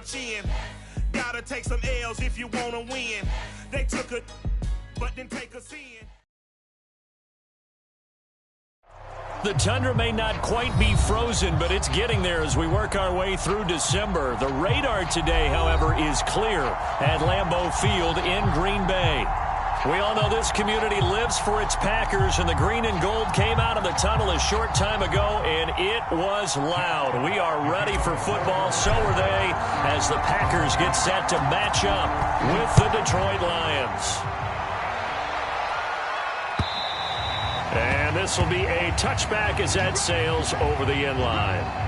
march in. Gotta take some L's if you wanna win. They took it, but didn't take us in. The tundra may not quite be frozen, but it's getting there as we work our way through December. The radar today, however, is clear at Lambeau Field in Green Bay. We all know this community lives for its Packers, and the green and gold came out of the tunnel a short time ago, and it was loud. We are ready for football, so are they, as the Packers get set to match up with the Detroit Lions. And this will be a touchback as that sails over the end line.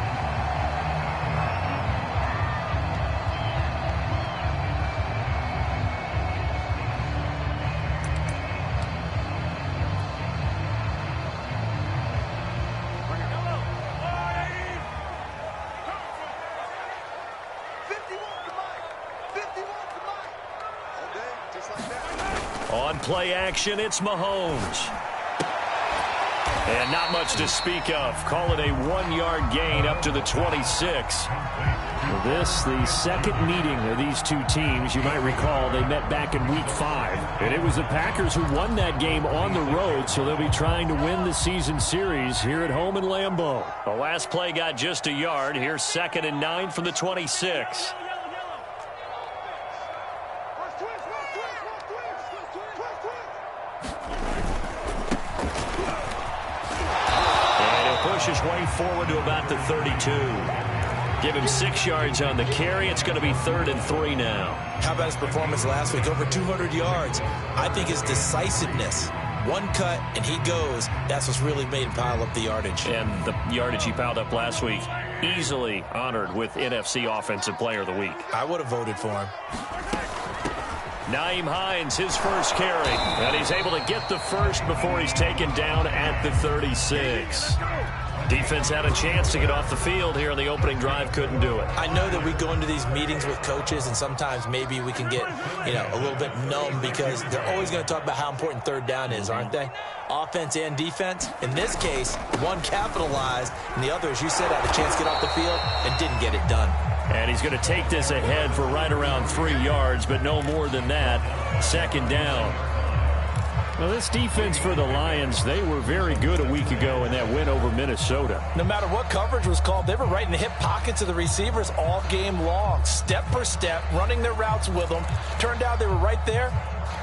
On play action, it's Mahomes. And not much to speak of. Call it a 1-yard gain up to the 26. This, the second meeting of these two teams. You might recall they met back in Week 5. And it was the Packers who won that game on the road, so they'll be trying to win the season series here at home in Lambeau. The last play got just a yard. Here's 2nd and 9 from the 26. His way forward to about the 32. Give him 6 yards on the carry. It's going to be 3rd and 3 now. How about his performance last week? Over 200 yards. I think his decisiveness. One cut, and he goes. That's what's really made him pile up the yardage. And the yardage he piled up last week, easily honored with NFC Offensive Player of the Week. I would have voted for him. Nyheim Hines, his first carry. And he's able to get the first before he's taken down at the 36. Defense had a chance to get off the field here in the opening drive, couldn't do it. I know that we go into these meetings with coaches, and sometimes maybe we can get, a little bit numb because they're always going to talk about how important 3rd down is, aren't they? Offense and defense. In this case, one capitalized, and the other, as you said, had a chance to get off the field and didn't get it done. And he's going to take this ahead for right around 3 yards, but no more than that. 2nd down. Well, this defense for the Lions, they were very good a week ago in that win over Minnesota. No matter what coverage was called, they were right in the hip pockets of the receivers all game long. Step for step, running their routes with them. Turned out they were right there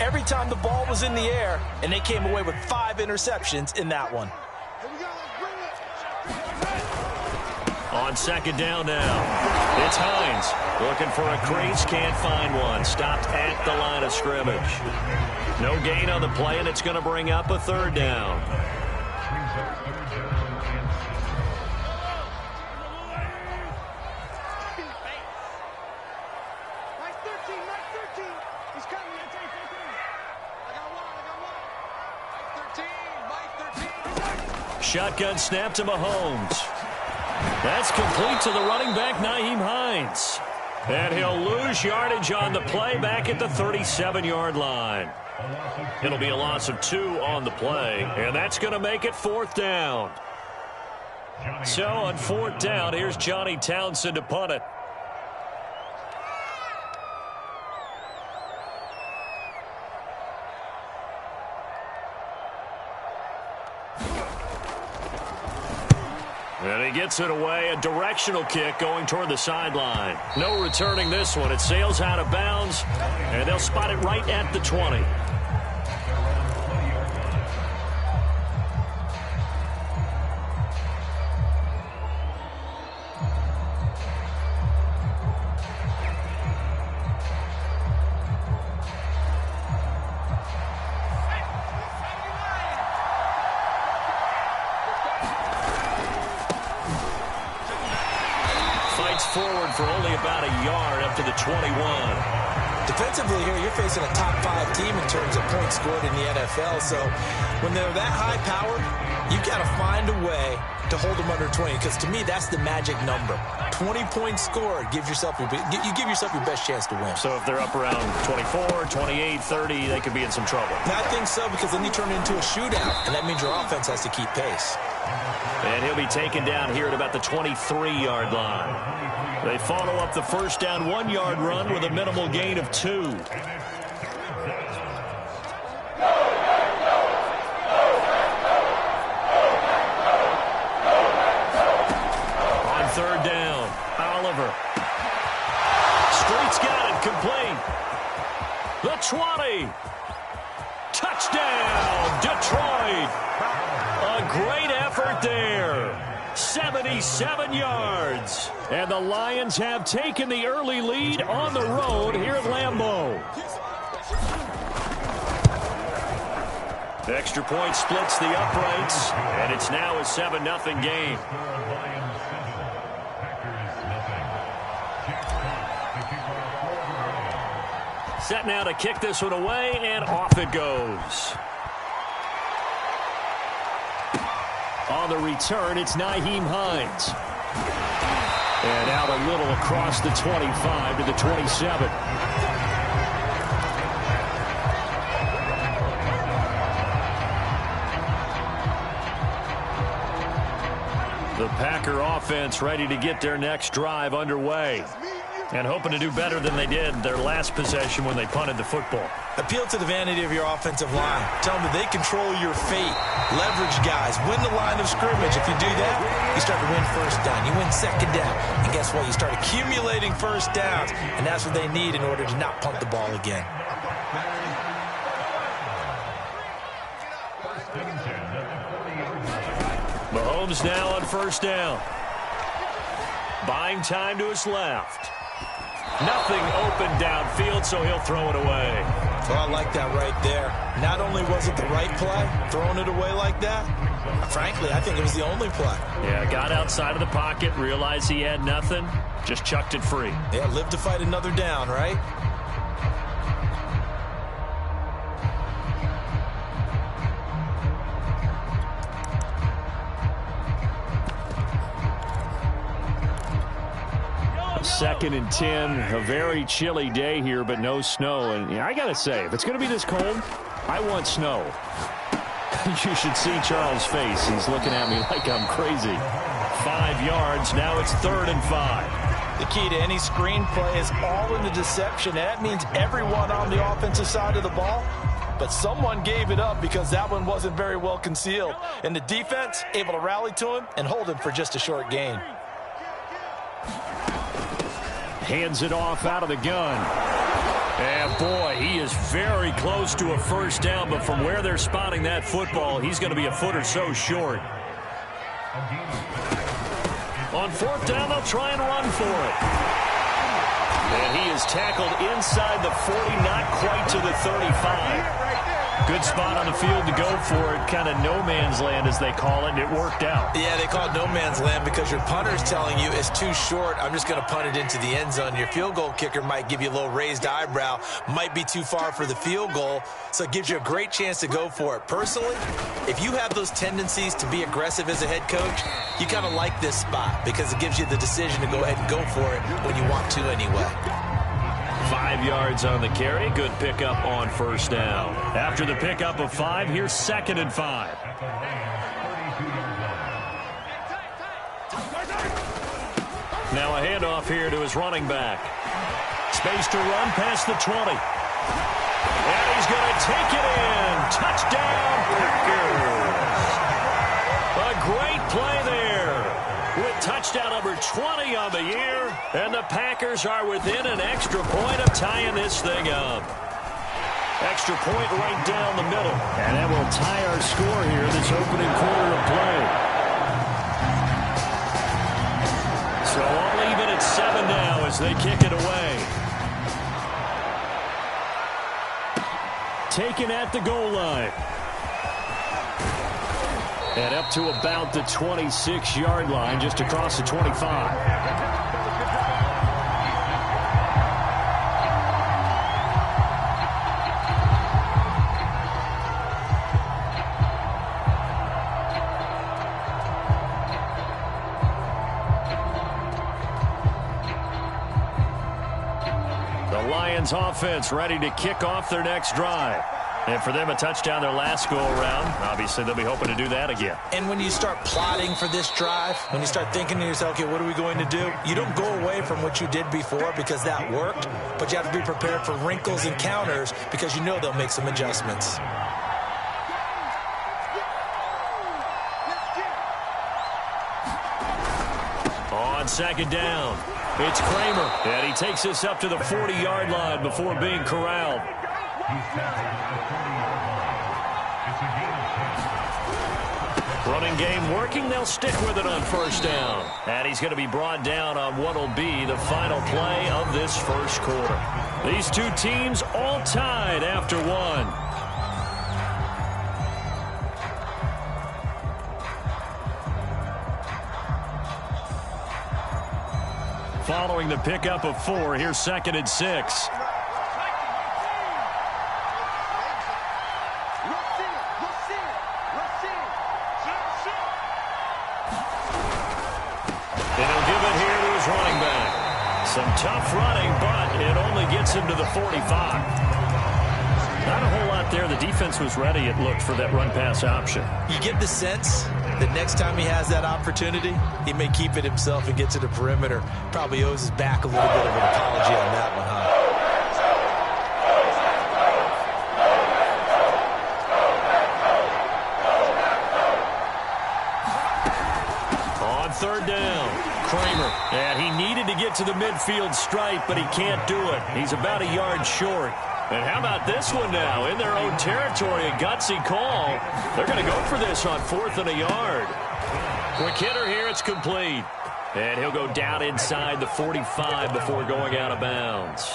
every time the ball was in the air, and they came away with 5 interceptions in that one. On 2nd down now, it's Hines looking for a crease, can't find one. Stopped at the line of scrimmage. No gain on the play, and it's going to bring up a 3rd down. Shotgun snap to Mahomes. That's complete to the running back, Nyheim Hines. And he'll lose yardage on the play back at the 37-yard line. It'll be a loss of 2 on the play, and that's going to make it 4th down. So on 4th down, here's Johnny Townsend to punt it. And he gets it away, a directional kick going toward the sideline. No returning this one. It sails out of bounds, and they'll spot it right at the 20. Forward for only about a yard up to the 21. Defensively here, you're facing a top 5 team in terms of points scored in the NFL. So when they're that high powered, you've got to find a way to hold them under 20. Because to me, that's the magic number. 20 points scored, you give yourself your best chance to win. So if they're up around 24, 28, 30, they could be in some trouble. I think so, because then you turn it into a shootout, and that means your offense has to keep pace. And he'll be taken down here at about the 23-yard line. They follow up the first down 1-yard run with a minimal gain of 2. On third down, Oliver. Street's got it, complete. The 20. Touchdown, Detroit. A great effort there. 77 yards. And the Lions have taken the early lead on the road here at Lambeau. The extra point splits the uprights, and it's now a 7-0 game. Set now to kick this one away, and off it goes. On the return, it's Nyheim Hines. And out a little across the 25 to the 27. The Packer offense ready to get their next drive underway. And hoping to do better than they did their last possession when they punted the football. Appeal to the vanity of your offensive line. Tell them that they control your fate. Leverage guys. Win the line of scrimmage. If you do that, you start to win first down. You win second down. And guess what? You start accumulating first downs. And that's what they need in order to not punt the ball again. Mahomes now on first down. Buying time to his left. Nothing open downfield, so he'll throw it away. Well, I like that right there. Not only was it the right play, throwing it away like that, frankly, I think it was the only play. Yeah, got outside of the pocket, realized he had nothing, just chucked it free. Yeah, live to fight another down, right? Second and 10, a very chilly day here, but no snow. And I got to say, if it's going to be this cold, I want snow. You should see Charles' face. He's looking at me like I'm crazy. 5 yards. Now it's 3rd and 5. The key to any screenplay is all in the deception. That means everyone on the offensive side of the ball. But someone gave it up because that one wasn't very well concealed. And the defense able to rally to him and hold him for just a short gain. Hands it off out of the gun. And boy, he is very close to a first down, but from where they're spotting that football, he's going to be a foot or so short. On 4th down, they'll try and run for it. And he is tackled inside the 40, not quite to the 35. Good spot on the field to go for it. Kind of no man's land, as they call it, and it worked out. Yeah, they call it no man's land because your punter's telling you it's too short. I'm just going to punt it into the end zone. Your field goal kicker might give you a little raised eyebrow, might be too far for the field goal, so it gives you a great chance to go for it. Personally, if you have those tendencies to be aggressive as a head coach, you kind of like this spot because it gives you the decision to go ahead and go for it when you want to anyway. 5 yards on the carry. Good pickup on first down. After the pickup of 5, here's 2nd and 5. Now a handoff here to his running back. Space to run past the 20. And he's going to take it in. Touchdown, Packers. A great play there. With touchdown number 20 on the year, and the Packers are within an extra point of tying this thing up. Extra point right down the middle. And that will tie our score here this opening quarter of play. So all even at 7 now as they kick it away. Taken at the goal line. And up to about the 26-yard line, just across the 25. The Lions offense ready to kick off their next drive. And for them, a touchdown their last go-around. Obviously, they'll be hoping to do that again. And when you start plotting for this drive, when you start thinking to yourself, okay, what are we going to do? You don't go away from what you did before because that worked, but you have to be prepared for wrinkles and counters because you know they'll make some adjustments. On second down, it's Kramer, and he takes us up to the 40-yard line before being corralled. Running game working. They'll stick with it on first down. And he's going to be brought down on what will be the final play of this first quarter. These two teams all tied after one. Following the pickup of 4, here's 2nd and 6. Some tough running, but it only gets him to the 45. Not a whole lot there. The defense was ready, it looked, for that run-pass option. You get the sense that next time he has that opportunity, he may keep it himself and get to the perimeter. Probably owes his back a little bit of an apology on that one, huh? On third down, Kramer, and he needed to get to the midfield stripe, but he can't do it. He's about a yard short. And how about this one now? In their own territory, a gutsy call. They're going to go for this on 4th and a yard. Quick hitter here, it's complete. And he'll go down inside the 45 before going out of bounds.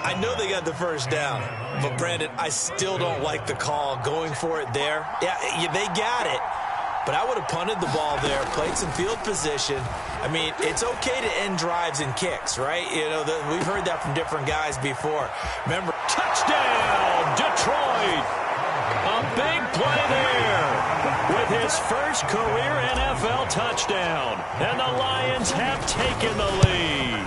I know they got the first down, but Brandon, I still don't like the call going for it there. Yeah, they got it. But I would have punted the ball there, played some field position. I mean, it's okay to end drives and kicks, right? You know, we've heard that from different guys before. Remember, touchdown, Detroit! A big play there with his first career NFL touchdown. And the Lions have taken the lead.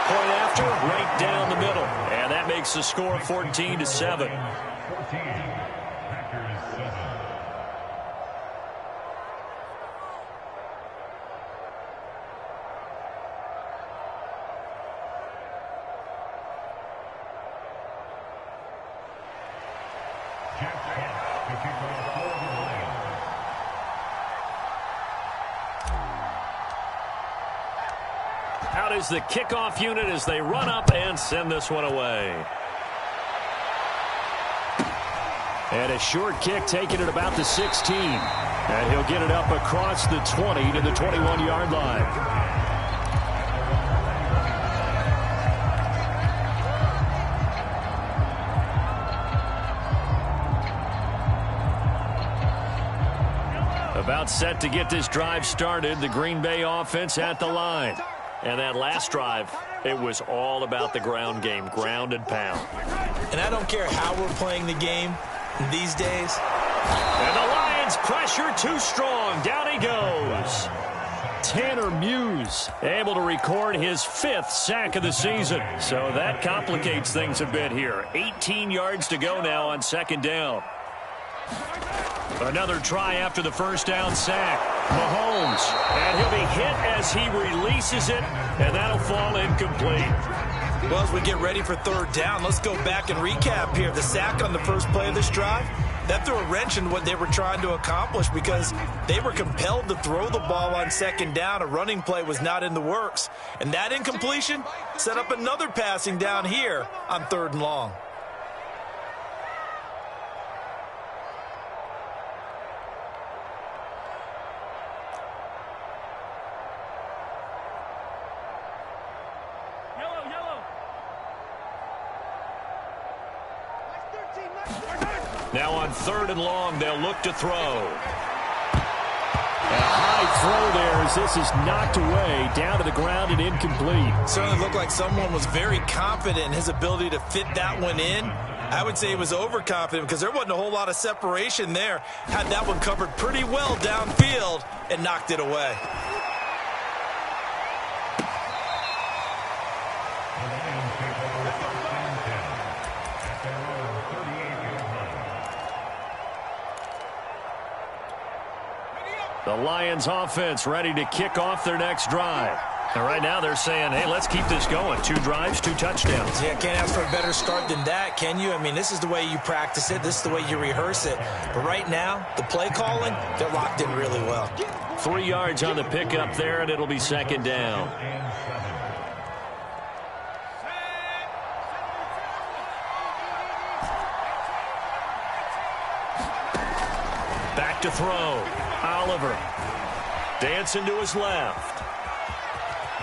Point after, right down the middle. And that makes the score 14-7. Out is the kickoff unit as they run up and send this one away. And a short kick taken at about the 16. And he'll get it up across the 20 to the 21-yard line. About set to get this drive started, the Green Bay offense at the line. And that last drive, it was all about the ground game, ground and pound. And I don't care how we're playing the game these days. And the Lions pressure too strong. Down he goes. Tanner Muse able to record his 5th sack of the season. So that complicates things a bit here. 18 yards to go now on 2nd down. Another try after the first down sack. Mahomes, and he'll be hit as he releases it, and that'll fall incomplete. Well, as we get ready for 3rd down, let's go back and recap here. The sack on the first play of this drive, that threw a wrench in what they were trying to accomplish because they were compelled to throw the ball on 2nd down. A running play was not in the works. And that incompletion set up another passing down here on 3rd and long. Now on 3rd and long, they'll look to throw. A high throw there as this is knocked away, down to the ground and incomplete. Certainly looked like someone was very confident in his ability to fit that one in. I would say he was overconfident because there wasn't a whole lot of separation there. Had that one covered pretty well downfield and knocked it away. The Lions offense ready to kick off their next drive. And right now they're saying, hey, let's keep this going. 2 drives, 2 touchdowns. Yeah, can't ask for a better start than that, can you? I mean, this is the way you practice it. This is the way you rehearse it. But right now, the play calling, they're locked in really well. 3 yards on the pickup there, and it'll be second down. Back to throw. Oliver dancing to his left.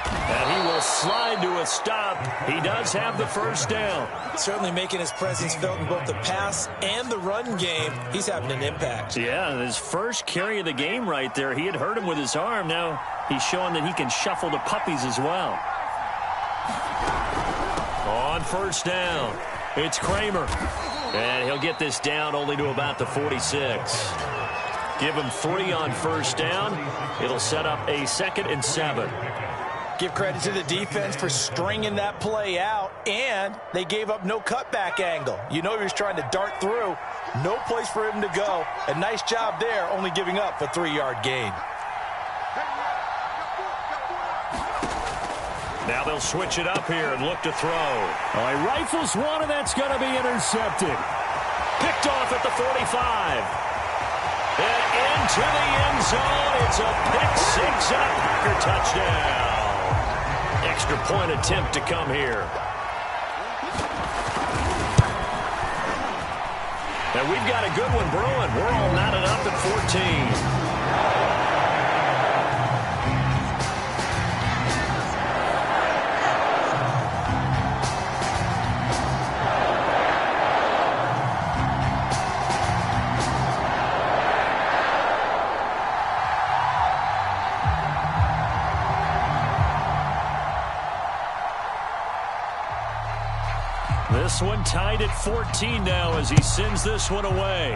And he will slide to a stop. He does have the first down. Certainly making his presence felt in both the pass and the run game. He's having an impact. Yeah, his first carry of the game right there. He had hurt him with his arm. Now he's showing that he can shuffle the puppies as well. On first down, it's Kramer. And he'll get this down only to about the 46. Give him 3 on first down. It'll set up a 2nd and 7. Give credit to the defense for stringing that play out, and they gave up no cutback angle. You know he was trying to dart through. No place for him to go. A nice job there, only giving up a 3-yard gain. Now they'll switch it up here and look to throw. He rifles one, and that's going to be intercepted. Picked off at the 45. And into the end zone. It's a pick 6 and a Packer touchdown. Extra point attempt to come here. And we've got a good one brewing. We're all knotted up at 14. This one tied at 14 now as he sends this one away.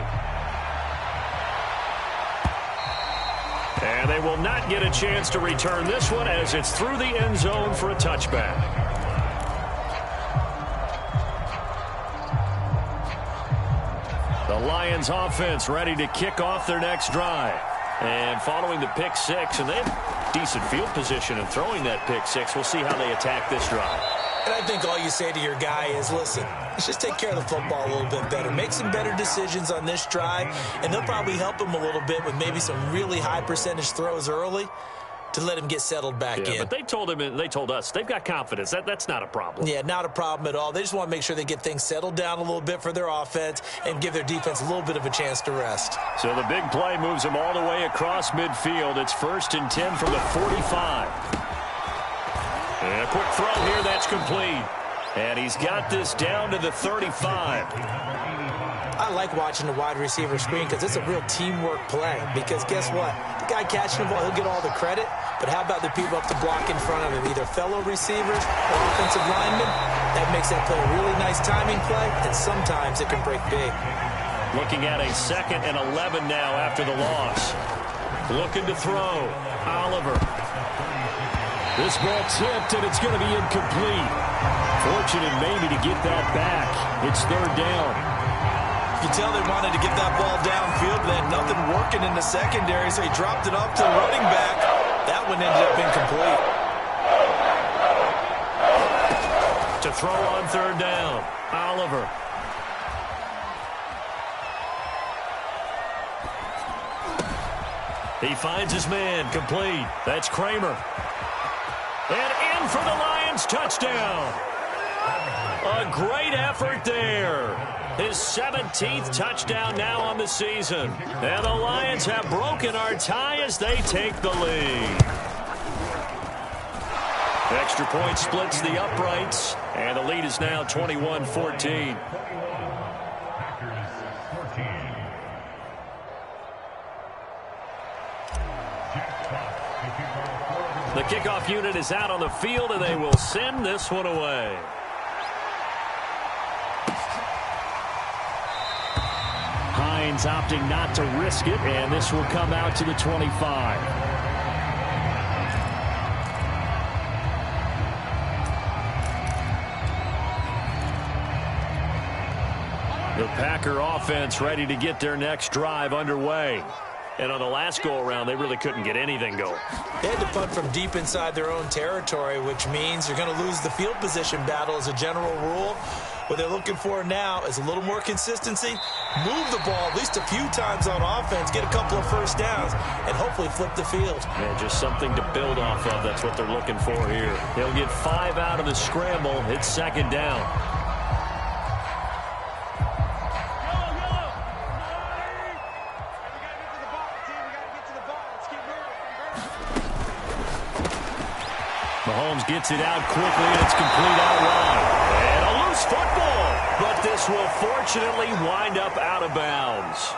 And they will not get a chance to return this one as it's through the end zone for a touchback. The Lions offense ready to kick off their next drive. And following the pick 6, and they have decent field position in throwing that pick 6. We'll see how they attack this drive. And I think all you say to your guy is, listen, let's just take care of the football a little bit better. Make some better decisions on this drive, and they'll probably help him a little bit with maybe some really high percentage throws early to let him get settled back in. But they told him, and they told us, they've got confidence. That's not a problem. Yeah, not a problem at all. They just want to make sure they get things settled down a little bit for their offense and give their defense a little bit of a chance to rest. So the big play moves them all the way across midfield. It's 1st and 10 from the 45. And a quick throw here, that's complete. And he's got this down to the 35. I like watching the wide receiver screen because it's a real teamwork play. Because guess what? The guy catching the ball, he'll get all the credit. But how about the people up to block in front of him? Either fellow receivers or offensive linemen. That makes that play a really nice timing play. And sometimes it can break big. Looking at a 2nd and 11 now after the loss. Looking to throw. Oliver. This ball tipped, and it's going to be incomplete. Fortunate maybe to get that back. It's 3rd down. You can tell they wanted to get that ball downfield, but they had nothing working in the secondary, so he dropped it off to the running back. That one ended up incomplete. To throw on 3rd down, Oliver. He finds his man, complete. That's Kramer. And in for the Lions, touchdown. A great effort there. His 17th touchdown now on the season. And the Lions have broken our tie as they take the lead. Extra point splits the uprights, and the lead is now 21-14. The kickoff unit is out on the field, and they will send this one away. Hines opting not to risk it, and this will come out to the 25. The Packer offense ready to get their next drive underway. And on the last go-around, they really couldn't get anything going. They had to punt from deep inside their own territory, which means you're going to lose the field position battle as a general rule. What they're looking for now is a little more consistency, move the ball at least a few times on offense, get a couple of first downs, and hopefully flip the field. Yeah, just something to build off of. That's what they're looking for here. They'll get 5 out of the scramble. It's second down. Mahomes gets it out quickly, and it's complete out wide. And a loose football, but this will fortunately wind up out of bounds.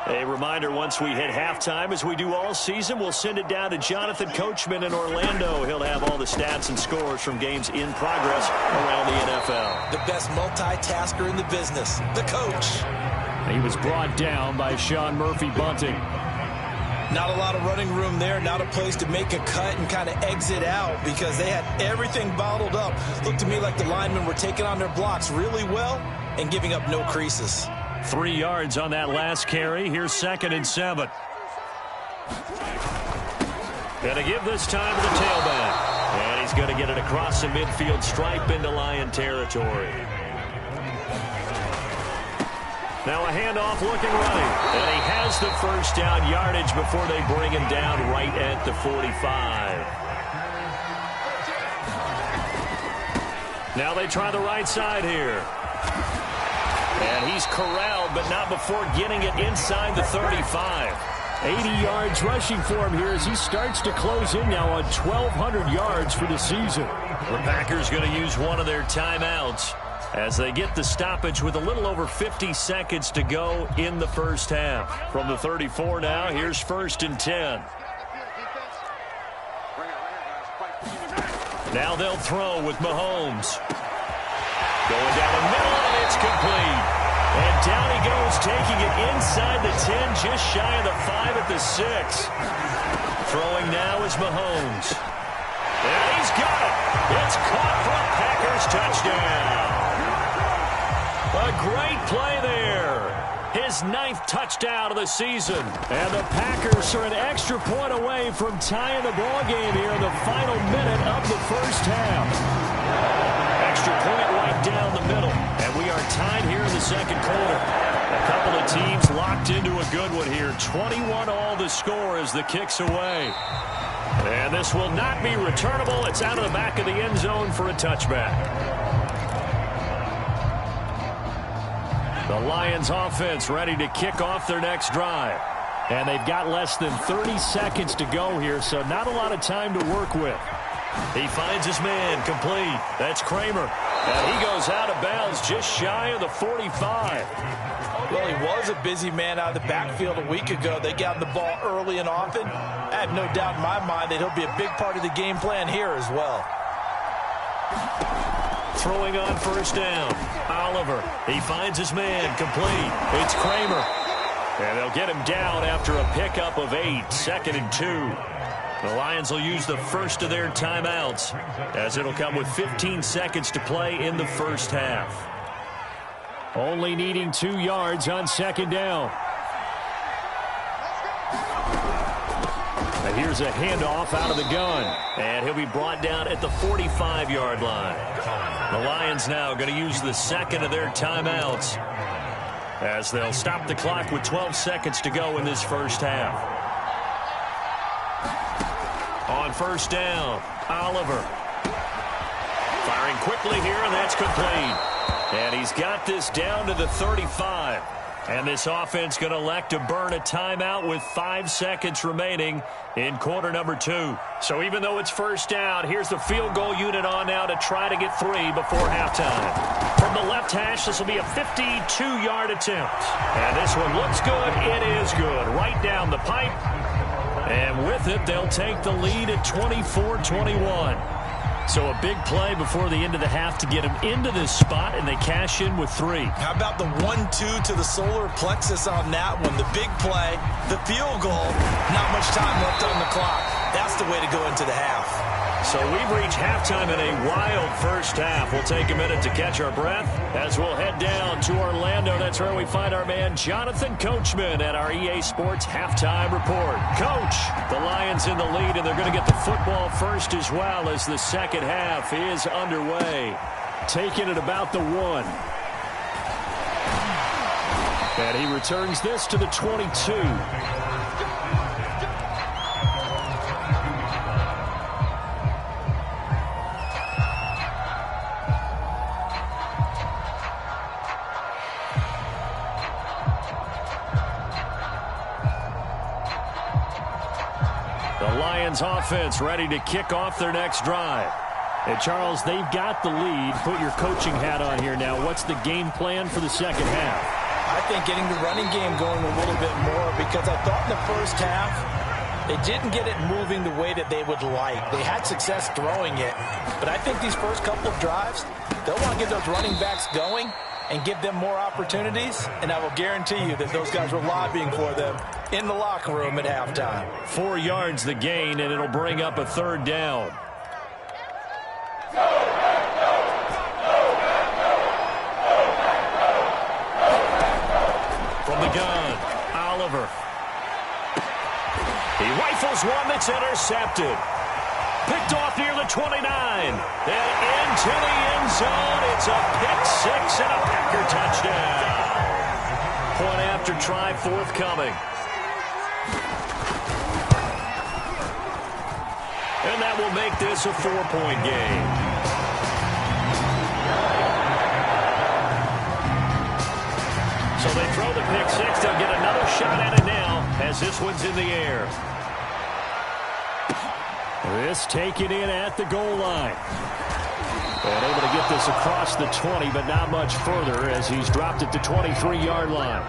A reminder, once we hit halftime, as we do all season, we'll send it down to Jonathan Coachman in Orlando. He'll have all the stats and scores from games in progress around the NFL. The best multitasker in the business, the coach. He was brought down by Sean Murphy-Bunting. Not a lot of running room there, not a place to make a cut and kind of exit out because they had everything bottled up. Looked to me like the linemen were taking on their blocks really well and giving up no creases. 3 yards on that last carry. Here's 2nd and 7. Gonna give this time to the tailback. And he's going to get it across the midfield stripe into Lion territory. Now a handoff looking right. And he has the first down yardage before they bring him down right at the 45. Now they try the right side here. And he's corralled, but not before getting it inside the 35. 80 yards rushing for him here as he starts to close in now on 1,200 yards for the season. The Packers going to use one of their timeouts as they get the stoppage with a little over 50 seconds to go in the first half. From the 34 now, here's 1st and 10. Now they'll throw with Mahomes. Going down the middle, and it's complete. And down he goes, taking it inside the 10, just shy of the 5 at the 6. Throwing now is Mahomes. And he's got it. It's caught for a Packers touchdown. A great play there. His 9th touchdown of the season. And the Packers are an extra point away from tying the ball game here in the final minute of the first half. Extra point right down the middle. And we are tied here in the second quarter. A couple of teams locked into a good one here. 21-all the score as the kick's away. And this will not be returnable. It's out of the back of the end zone for a touchback. The Lions offense ready to kick off their next drive. And they've got less than 30 seconds to go here, so not a lot of time to work with. He finds his man complete. That's Kramer. And he goes out of bounds just shy of the 45. Well, he was a busy man out of the backfield a week ago. They got the ball early and often. I have no doubt in my mind that he'll be a big part of the game plan here as well. Throwing on first down. Oliver. He finds his man complete. It's Kramer. And they'll get him down after a pickup of 8. 2nd and 2. The Lions will use the first of their timeouts as it'll come with 15 seconds to play in the first half. Only needing 2 yards on 2nd down. And here's a handoff out of the gun. And he'll be brought down at the 45-yard line. The Lions now going to use the 2nd of their timeouts as they'll stop the clock with 12 seconds to go in this first half. On first down, Oliver. Firing quickly here, and that's complete. And he's got this down to the 35. And this offense going to elect to burn a timeout with 5 seconds remaining in quarter number 2. So even though it's first down, here's the field goal unit on now to try to get 3 before halftime. From the left hash, this will be a 52-yard attempt. And this one looks good. It is good. Right down the pipe. And with it, they'll take the lead at 24-21. So a big play before the end of the half to get him into this spot, and they cash in with 3. How about the 1-2 to the solar plexus on that one? The big play, the field goal, not much time left on the clock. That's the way to go into the half. So we've reached halftime in a wild first half. We'll take a minute to catch our breath as we'll head down to Orlando. That's where we find our man Jonathan Coachman at our EA Sports Halftime Report. Coach, the Lions in the lead, and they're going to get the football first as well as the second half is underway. Taking it about the 1. And he returns this to the 22. Offense ready to kick off their next drive. And Charles, they've got the lead. Put your coaching hat on here now. What's the game plan for the second half? I think getting the running game going a little bit more, because I thought in the first half they didn't get it moving the way that they would like. They had success throwing it, but I think these first couple of drives, they'll want to get those running backs going and give them more opportunities, and I will guarantee you that those guys were lobbying for them in the locker room at halftime. 4 yards the gain, and it'll bring up a 3rd down. From the gun, Oliver. He rifles one that's intercepted. Picked off near the 29. And into the end zone. It's a pick-6 and a Packer touchdown. Point after try forthcoming. And that will make this a 4-point game. So they throw the pick-6. They'll get another shot at it now as this one's in the air. This taken in at the goal line. And able to get this across the 20, but not much further as he's dropped at the 23-yard line.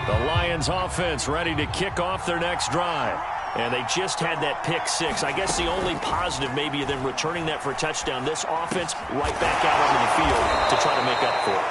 The Lions offense ready to kick off their next drive. And they just had that pick-6. I guess the only positive maybe of them returning that for a touchdown. This offense right back out onto the field to try to make up for it.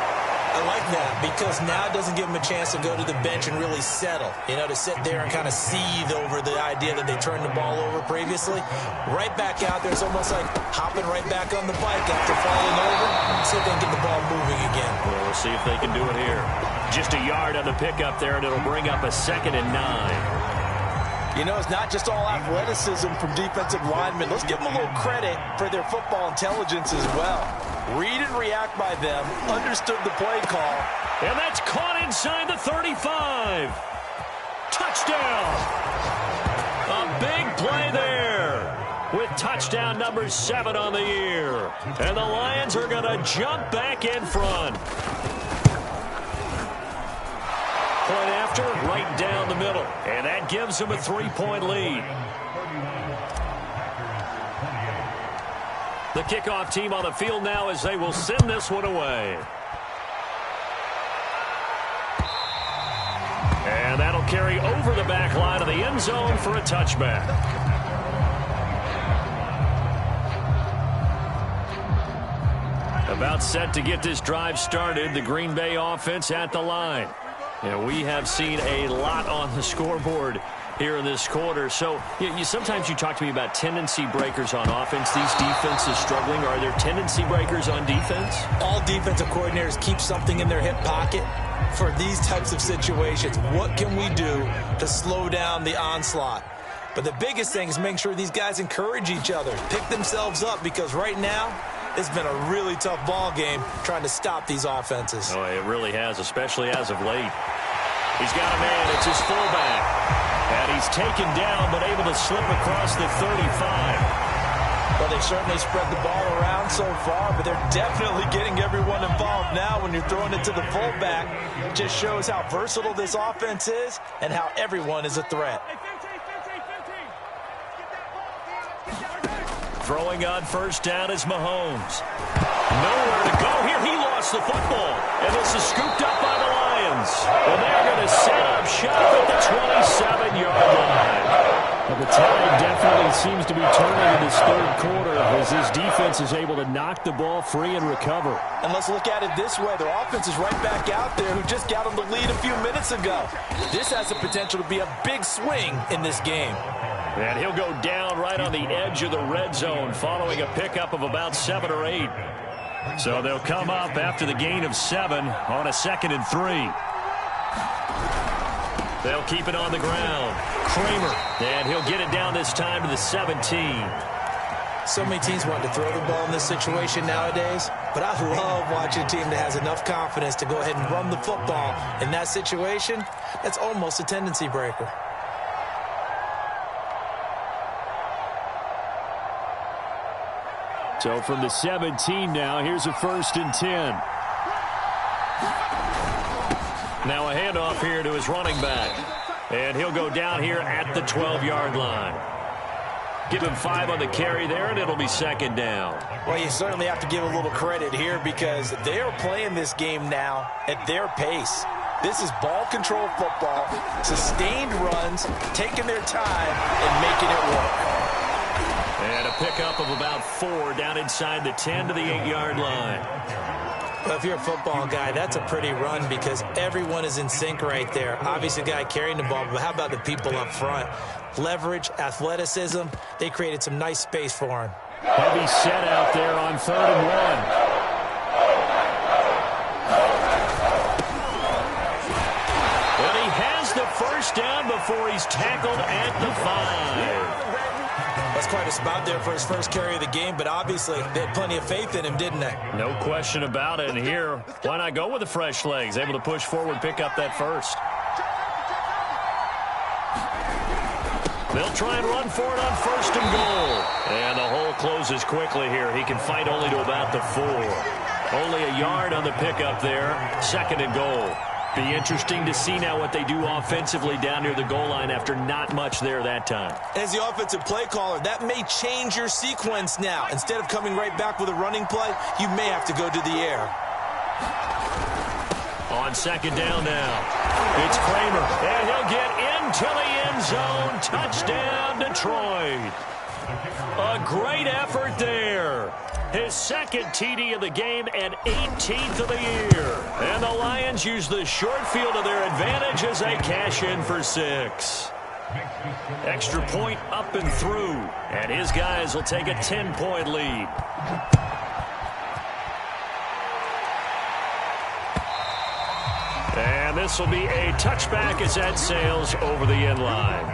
I like that because now it doesn't give them a chance to go to the bench and really settle. You know, to sit there and kind of seethe over the idea that they turned the ball over previously. Right back out there. It's almost like hopping right back on the bike after falling over. See if they can get the ball moving again. Well, we'll see if they can do it here. Just a yard on the pickup there, and it'll bring up a 2nd and 9. You know, it's not just all athleticism from defensive linemen. Let's give them a little credit for their football intelligence as well. Read and react by them, understood the play call. And that's caught inside the 35. Touchdown. A big play there with touchdown number 7 on the year. And the Lions are going to jump back in front. Point after, right down the middle. And that gives them a 3-point lead. The kickoff team on the field now as they will send this one away. And that'll carry over the back line of the end zone for a touchback. About set to get this drive started. The Green Bay offense at the line. And we have seen a lot on the scoreboard here in this quarter. So sometimes you talk to me about tendency breakers on offense. These defenses struggling. Are there tendency breakers on defense? All defensive coordinators keep something in their hip pocket for these types of situations. What can we do to slow down the onslaught? But the biggest thing is making sure these guys encourage each other, pick themselves up, because right now it's been a really tough ball game trying to stop these offenses. Oh, it really has, especially as of late. He's got a man. It's his fullback. And he's taken down, but able to slip across the 35. Well, they certainly spread the ball around so far, but they're definitely getting everyone involved now when you're throwing it to the fullback. It just shows how versatile this offense is and how everyone is a threat. Throwing on first down is Mahomes. Nowhere to go here. He lost the football. And this is scooped up by the Lions. And they're going to set up shop at the 27-yard line. Well, the tide definitely seems to be turning in this third quarter as this defense is able to knock the ball free and recover. And let's look at it this way. Their offense is right back out there who just got them the lead a few minutes ago. This has the potential to be a big swing in this game. And he'll go down right on the edge of the red zone following a pickup of about 7 or 8. So they'll come up after the gain of 7 on a 2nd and 3. They'll keep it on the ground. Kramer, and he'll get it down this time to the 17. So many teams want to throw the ball in this situation nowadays, but I love watching a team that has enough confidence to go ahead and run the football. In that situation, that's almost a tendency breaker. So from the 17 now, here's a 1st and 10. Now a handoff here to his running back. And he'll go down here at the 12-yard line. Give him 5 on the carry there, and it'll be 2nd down. Well, you certainly have to give a little credit here because they are playing this game now at their pace. This is ball control football, sustained runs, taking their time, and making it work. And a pickup of about 4 down inside the 10 to the 8-yard line. Well, if you're a football guy, that's a pretty run because everyone is in sync right there. Obviously, the guy carrying the ball, but how about the people up front? Leverage, athleticism, they created some nice space for him. Heavy set out there on 3rd and 1. But he has the 1st down before he's tackled at the 5. That's quite a spot there for his first carry of the game, but obviously they had plenty of faith in him, didn't they? No question about it. And here, why not go with the fresh legs? Able to push forward, pick up that 1st. They'll try and run for it on 1st and goal. And the hole closes quickly here. He can fight only to about the 4. Only a yard on the pickup there. 2nd and goal. Be interesting to see now what they do offensively down near the goal line after not much there that time. As the offensive play caller, that may change your sequence now. Instead of coming right back with a running play, you may have to go to the air. On 2nd down now, it's Kramer, and he'll get into the end zone. Touchdown, Detroit. A great effort there. His 2nd TD of the game and 18th of the year. And the Lions use the short field to their advantage as they cash in for 6. Extra point up and through. And his guys will take a 10-point lead. And this will be a touchback as that sails over the end line.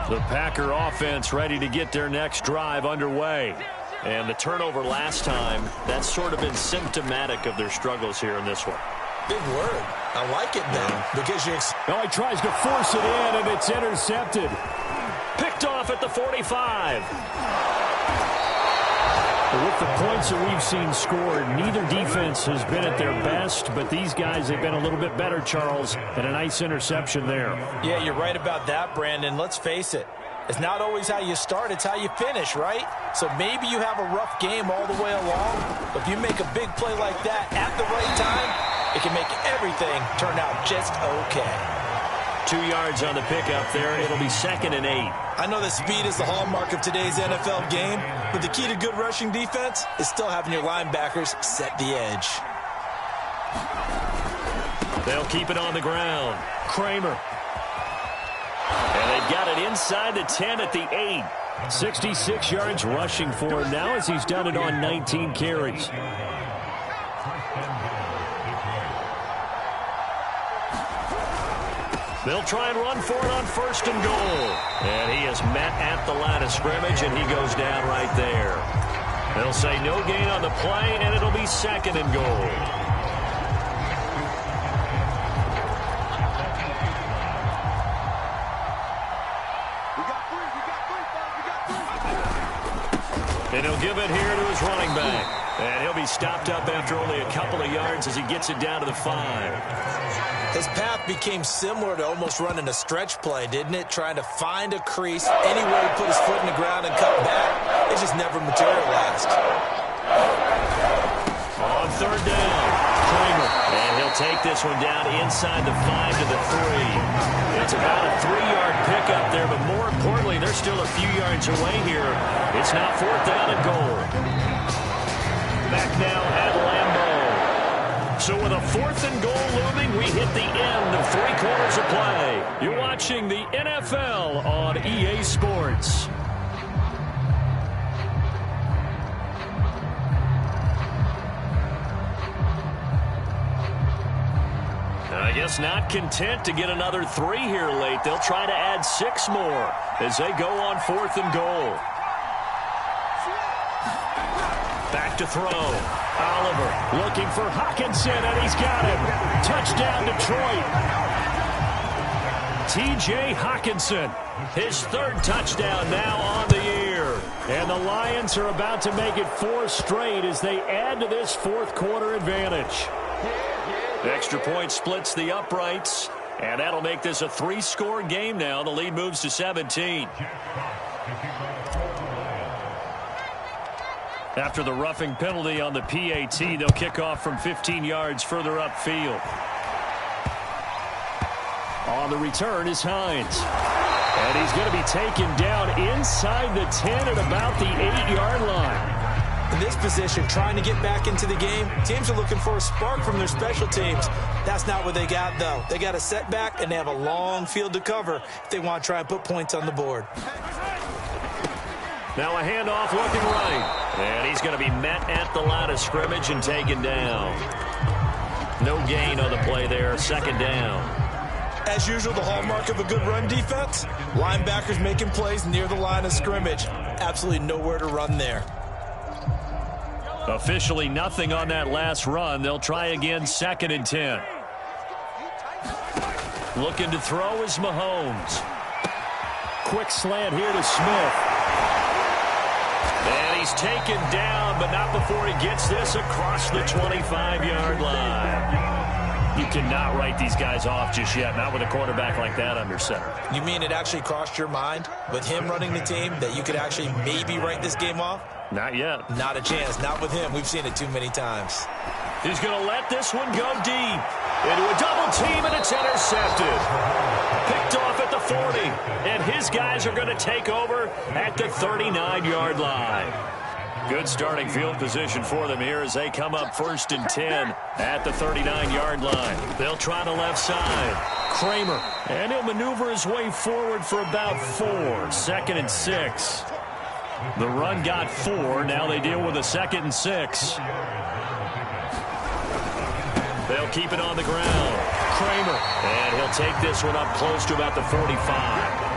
The Packer offense ready to get their next drive underway. And the turnover last time, that's sort of been symptomatic of their struggles here in this one. Big word. I like it now because you're... Oh, he tries to force it in, and it's intercepted. Picked off at the 45. With the points that we've seen scored, neither defense has been at their best, but these guys have been a little bit better, Charles, and a nice interception there. Yeah, you're right about that, Brandon. Let's face it. It's not always how you start, it's how you finish, right? So maybe you have a rough game all the way along, but if you make a big play like that at the right time, it can make everything turn out just okay. 2 yards on the pickup there. It'll be 2nd and 8. I know that speed is the hallmark of today's NFL game, but the key to good rushing defense is still having your linebackers set the edge. They'll keep it on the ground. Kramer. And they've got it inside the 10 at the 8. 66 yards rushing for him now as he's done it on 19 carries. They'll try and run for it on 1st and goal. And he is met at the line of scrimmage, and he goes down right there. They'll say no gain on the play, and it'll be 2nd and goal. And he'll give it here to his running back. And he'll be stopped up after only a couple of yards as he gets it down to the 5. His path became similar to almost running a stretch play, didn't it? Trying to find a crease, anywhere to put his foot in the ground and cut back. It just never materialized. On 3rd down, Kramer. And he'll take this one down inside the 5 to the 3. It's about a 3-yard pickup there, but more importantly, they're still a few yards away here. It's now 4th down and goal. back now at Lambeau. So with a 4th and goal looming, we hit the end of 3 quarters of play. You're watching the NFL on EA Sports. I guess not content to get another 3 here late. They'll try to add 6 more as they go on 4th and goal. Back to throw. Oliver looking for Hockenson, and he's got him. Touchdown, Detroit. T.J. Hockenson, his 3rd touchdown now on the year. And the Lions are about to make it 4 straight as they add to this 4th quarter advantage. Extra point splits the uprights, and that'll make this a 3-score game now. The lead moves to 17. After the roughing penalty on the PAT, they'll kick off from 15 yards further upfield. On the return is Hines. And he's going to be taken down inside the 10 at about the 8-yard line. In this position, trying to get back into the game, teams are looking for a spark from their special teams. That's not what they got, though. They got a setback, and they have a long field to cover if they want to try and put points on the board. Now a handoff looking right. And he's going to be met at the line of scrimmage and taken down. No gain on the play there, 2nd down. As usual, the hallmark of a good run defense, linebackers making plays near the line of scrimmage. Absolutely nowhere to run there. Officially nothing on that last run. They'll try again, 2nd and 10. Looking to throw is Mahomes. Quick slant here to Smith. And he's taken down, but not before he gets this across the 25-yard line. You cannot write these guys off just yet, not with a quarterback like that under center. You mean it actually crossed your mind with him running the team that you could actually maybe write this game off? Not yet. Not a chance. Not with him. We've seen it too many times. He's going to let this one go deep. Into a double team, and it's intercepted. Picked off at the 40. And his guys are going to take over at the 39-yard line. Good starting field position for them here as they come up 1st and 10 at the 39-yard line. They'll try the left side. Kramer. And he'll maneuver his way forward for about 4. 2nd and 6. The run got 4. Now they deal with a 2nd and 6. They'll keep it on the ground. Kramer. And he'll take this one up close to about the 45.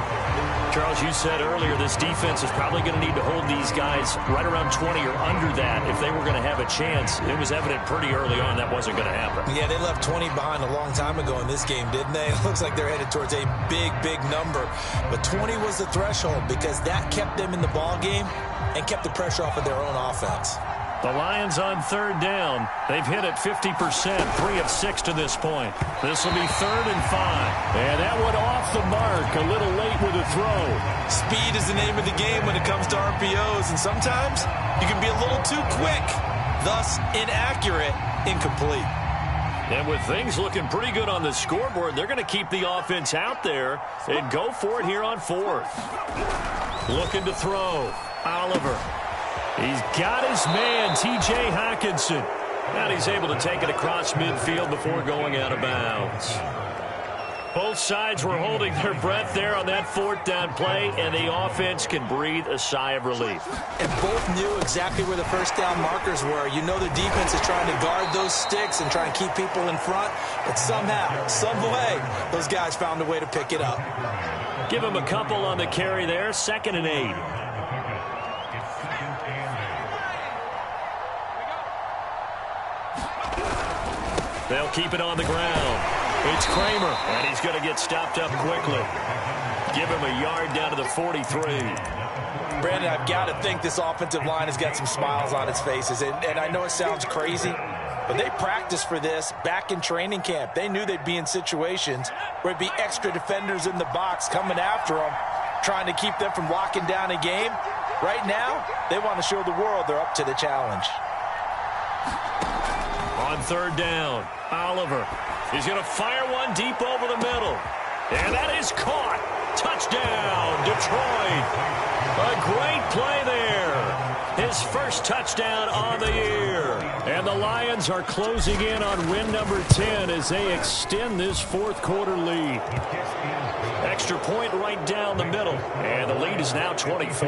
Charles, you said earlier this defense is probably going to need to hold these guys right around 20 or under that if they were going to have a chance. It was evident pretty early on that wasn't going to happen. Yeah, they left 20 behind a long time ago in this game, didn't they? It looks like they're headed towards a big, big number. But 20 was the threshold because that kept them in the ball game and kept the pressure off of their own offense. The Lions on 3rd down. They've hit it 50%, 3 of 6 to this point. This will be 3rd and 5. And that one off the mark, a little late with a throw. Speed is the name of the game when it comes to RPOs, and sometimes you can be a little too quick, thus inaccurate, incomplete. And with things looking pretty good on the scoreboard, they're going to keep the offense out there and go for it here on 4th. Looking to throw. Oliver. He's got his man, T.J. Hockenson. And he's able to take it across midfield before going out of bounds. Both sides were holding their breath there on that 4th down play, and the offense can breathe a sigh of relief. And both knew exactly where the 1st down markers were. You know the defense is trying to guard those sticks and try and keep people in front, but somehow, some way, those guys found a way to pick it up. Give him a couple on the carry there, 2nd and 8. They'll keep it on the ground. It's Kramer, and he's going to get stopped up quickly. Give him a yard down to the 43. Brandon, I've got to think this offensive line has got some smiles on its faces. And I know it sounds crazy, but they practiced for this back in training camp. They knew they'd be in situations where it'd be extra defenders in the box coming after them, trying to keep them from locking down a game. Right now, they want to show the world they're up to the challenge. On 3rd down, Oliver. He's going to fire one deep over the middle. And that is caught. Touchdown, Detroit. A great play there. his first touchdown on the year. And the Lions are closing in on win number 10 as they extend this fourth quarter lead. Extra point right down the middle, and the lead is now 24.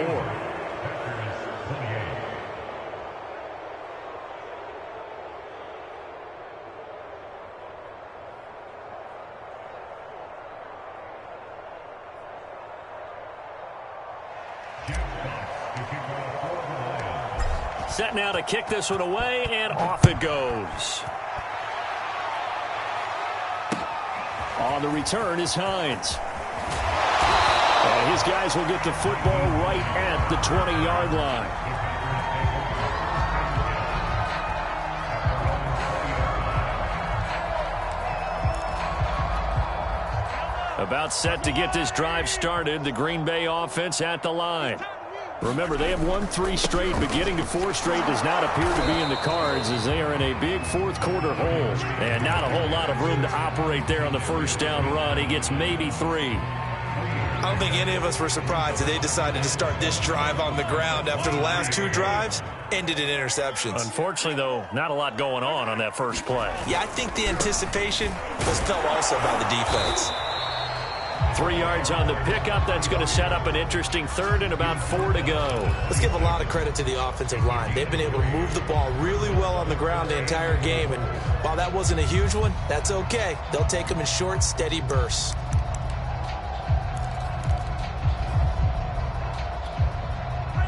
Set now to kick this one away, and off it goes. On the return is Hines. And his guys will get the football right at the 20-yard line. About set to get this drive started, the Green Bay offense at the line. Remember, they have won 3 straight, but getting to 4 straight does not appear to be in the cards as they are in a big fourth quarter hole. And not a whole lot of room to operate there on the first down run. He gets maybe 3. I don't think any of us were surprised that they decided to start this drive on the ground after the last 2 drives ended in interceptions. Unfortunately, though, not a lot going on that first play. Yeah, I think the anticipation was felt also by the defense. 3 yards on the pickup. That's going to set up an interesting third and about 4 to go. Let's give a lot of credit to the offensive line. They've been able to move the ball really well on the ground the entire game. And while that wasn't a huge one, that's okay. They'll take them in short, steady bursts.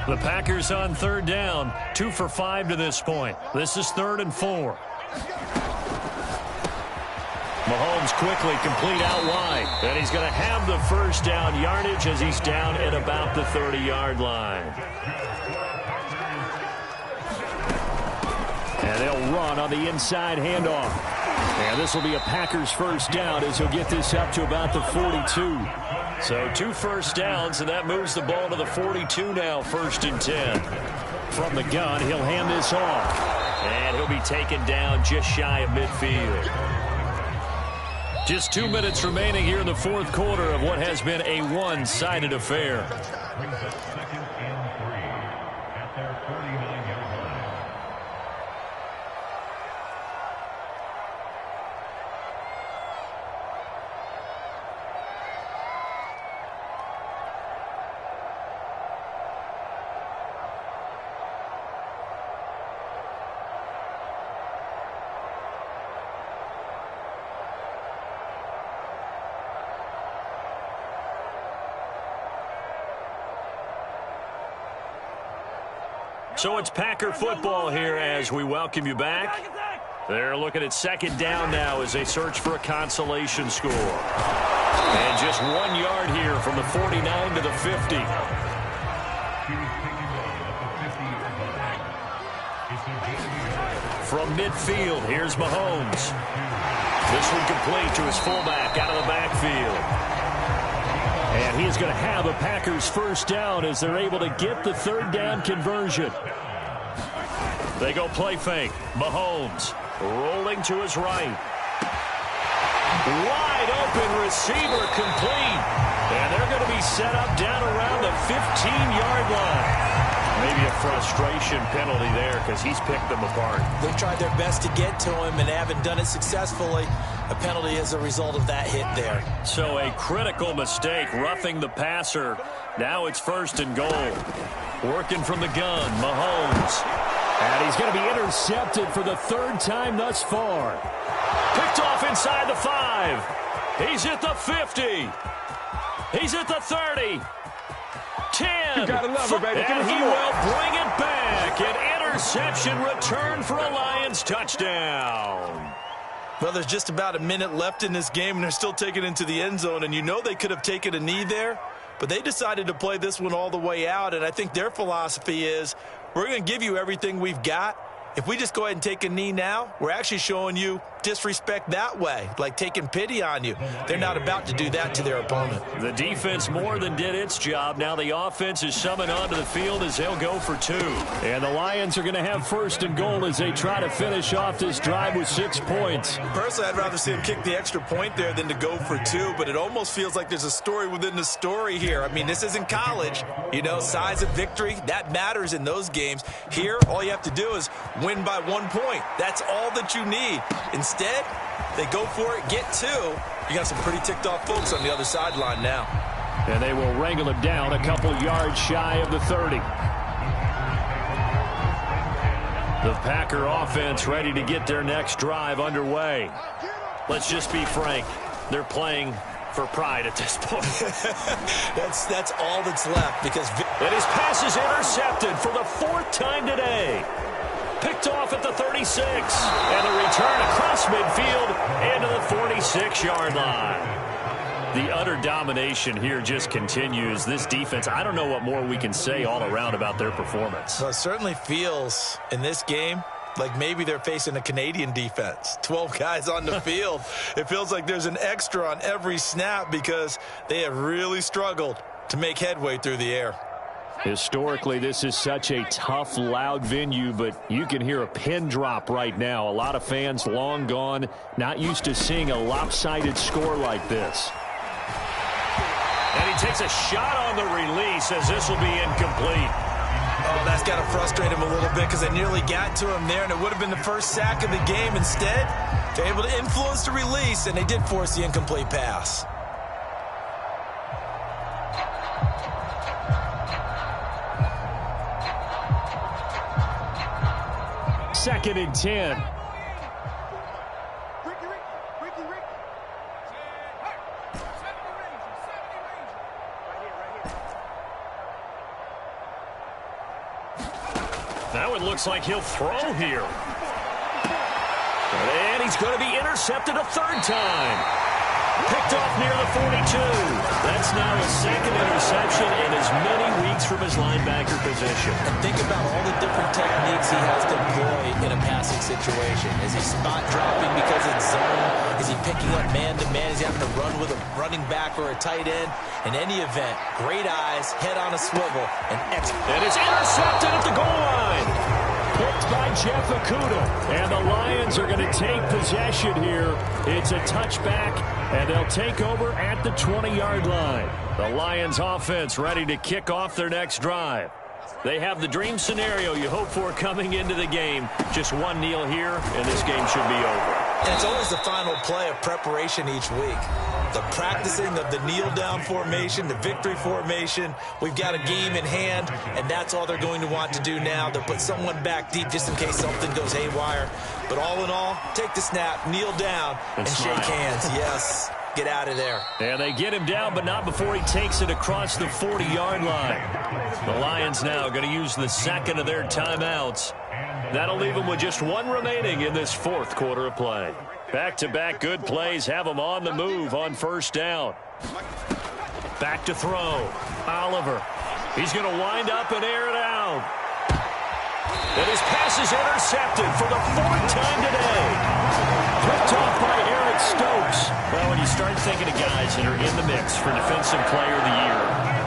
The Packers on third down. 2 for 5 to this point. This is 3rd and 4. Mahomes quickly complete out wide. And he's going to have the first down yardage as he's down at about the 30-yard line. And they'll run on the inside handoff. And this will be a Packers first down as he'll get this up to about the 42. So 2 first downs, and that moves the ball to the 42 now, 1st and 10. From the gun, he'll hand this off. And he'll be taken down just shy of midfield. Just 2 minutes remaining here in the fourth quarter of what has been a one-sided affair. So it's Packer football here as we welcome you back. They're looking at 2nd down now as they search for a consolation score. And just 1 yard here from the 49 to the 50. From midfield, here's Mahomes. This one complete to his fullback out of the backfield. And he's going to have a Packers first down as they're able to get the 3rd down conversion. They go play fake. Mahomes rolling to his right. Wide open receiver complete. And they're going to be set up down around the 15-yard line. Maybe a frustration penalty there because he's picked them apart. They've tried their best to get to him and haven't done it successfully. A penalty as a result of that hit there. So a critical mistake, roughing the passer. Now it's 1st and goal. Working from the gun, Mahomes. And he's going to be intercepted for the 3rd time thus far. Picked off inside the 5. He's at the 50. He's at the 30. 10. You gotta love it, baby. And he will bring it back. An interception return for a Lions touchdown. Well, there's just about a minute left in this game, and they're still taking it into the end zone. And you know they could have taken a knee there, but they decided to play this one all the way out. And I think their philosophy is, we're going to give you everything we've got. If we just go ahead and take a knee now, we're actually showing you disrespect that way, like taking pity on you. They're not about to do that to their opponent. The defense more than did its job. Now the offense is summoned onto the field as they'll go for 2. And the Lions are going to have first and goal as they try to finish off this drive with 6 points. Personally, I'd rather see him kick the extra point there than to go for 2, but it almost feels like there's a story within the story here. I mean, this isn't college. You know, size of victory, that matters in those games. Here, all you have to do is win by 1 point. That's all that you need. Instead, they go for it, get 2. You got some pretty ticked off folks on the other sideline now. And they will wrangle him down a couple yards shy of the 30. The Packer offense ready to get their next drive underway. Let's just be frank. They're playing for pride at this point. That's all that's left because... And his pass is intercepted for the 4th time today. Picked off at the 36. And the return across midfield into the 46-yard line. The utter domination here just continues. This defense, I don't know what more we can say all around about their performance. Well, it certainly feels in this game like maybe they're facing a Canadian defense. 12 guys on the field. It feels like there's an extra on every snap because they have really struggled to make headway through the air. Historically, this is such a tough, loud venue, but you can hear a pin drop right now. A lot of fans long gone, not used to seeing a lopsided score like this. And he takes a shot on the release as this will be incomplete. Oh, that's got to frustrate him a little bit because they nearly got to him there, and it would have been the first sack of the game. Instead, they're able to influence the release, and they did force the incomplete pass. Second and 10. Now it looks like he'll throw here. And he's going to be intercepted a 3rd time. Picked off near the 42. That's now his 2nd interception in as many weeks from his linebacker position. And think about all the different techniques he has to employ in a passing situation. Is he spot dropping because it's zone? Is he picking up man-to-man? Is he having to run with a running back or a tight end? In any event, great eyes, head on a swivel, and excellent. And it's intercepted at the goal line. Picked by Jeff Okudah. And the Lions are going to take possession here. It's a touchback, and they'll take over at the 20-yard line. The Lions offense ready to kick off their next drive. They have the dream scenario you hope for coming into the game. Just one kneel here, and this game should be over. And it's always the final play of preparation each week. The practicing of the kneel-down formation, the victory formation. We've got a game in hand, and that's all they're going to want to do now. They'll put someone back deep just in case something goes haywire. But all in all, take the snap, kneel down, and shake hands. Yes, get out of there. And they get him down, but not before he takes it across the 40-yard line. The Lions now going to use the 2nd of their timeouts. That'll leave them with just 1 remaining in this 4th quarter of play. Back-to-back good plays have them on the move on 1st down. Back to throw. Oliver. He's going to wind up and air it out. And his pass is intercepted for the 4th time today. Picked off by Eric Stokes. Well, when you start thinking of guys that are in the mix for Defensive Player of the Year,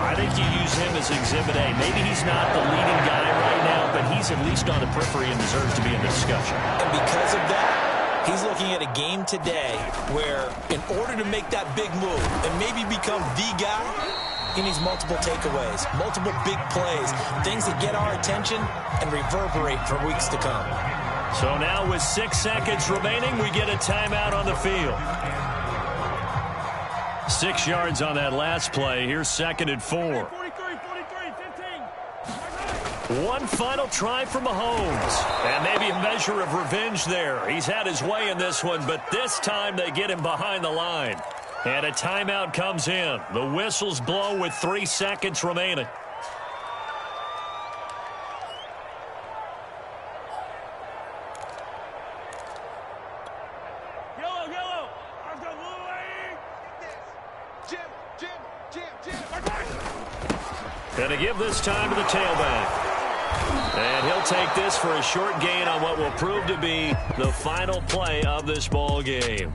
I think you use him as Exhibit A. Maybe he's not the leading guy right now, but he's at least on the periphery and deserves to be in the discussion. And because of that, he's looking at a game today where in order to make that big move and maybe become the guy, he needs multiple takeaways, multiple big plays, things that get our attention and reverberate for weeks to come. So now with 6 seconds remaining, we get a timeout on the field. 6 yards on that last play. Here's 2nd and 4. One final try for Mahomes. And maybe a measure of revenge there. He's had his way in this one, but this time they get him behind the line. And a timeout comes in. The whistles blow with 3 seconds remaining. And to give this time to the tailback. And he'll take this for a short gain on what will prove to be the final play of this ball game.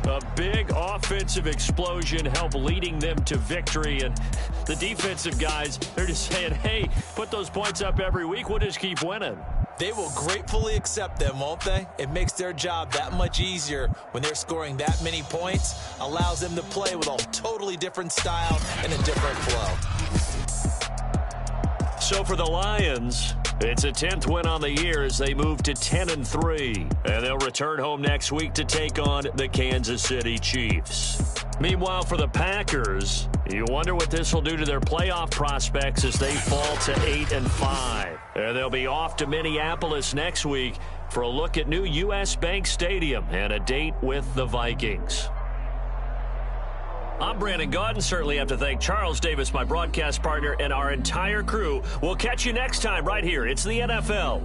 A big offensive explosion helped leading them to victory. And the defensive guys, they're just saying, hey, put those points up every week. We'll just keep winning. They will gratefully accept them, won't they? It makes their job that much easier when they're scoring that many points. Allows them to play with a totally different style and a different flow. So for the Lions, it's a 10th win on the year as they move to 10-3. And they'll return home next week to take on the Kansas City Chiefs. Meanwhile, for the Packers, you wonder what this will do to their playoff prospects as they fall to 8-5. And they'll be off to Minneapolis next week for a look at new U.S. Bank Stadium and a date with the Vikings. I'm Brandon Gaudin. Certainly have to thank Charles Davis, my broadcast partner, and our entire crew. We'll catch you next time right here. It's the NFL.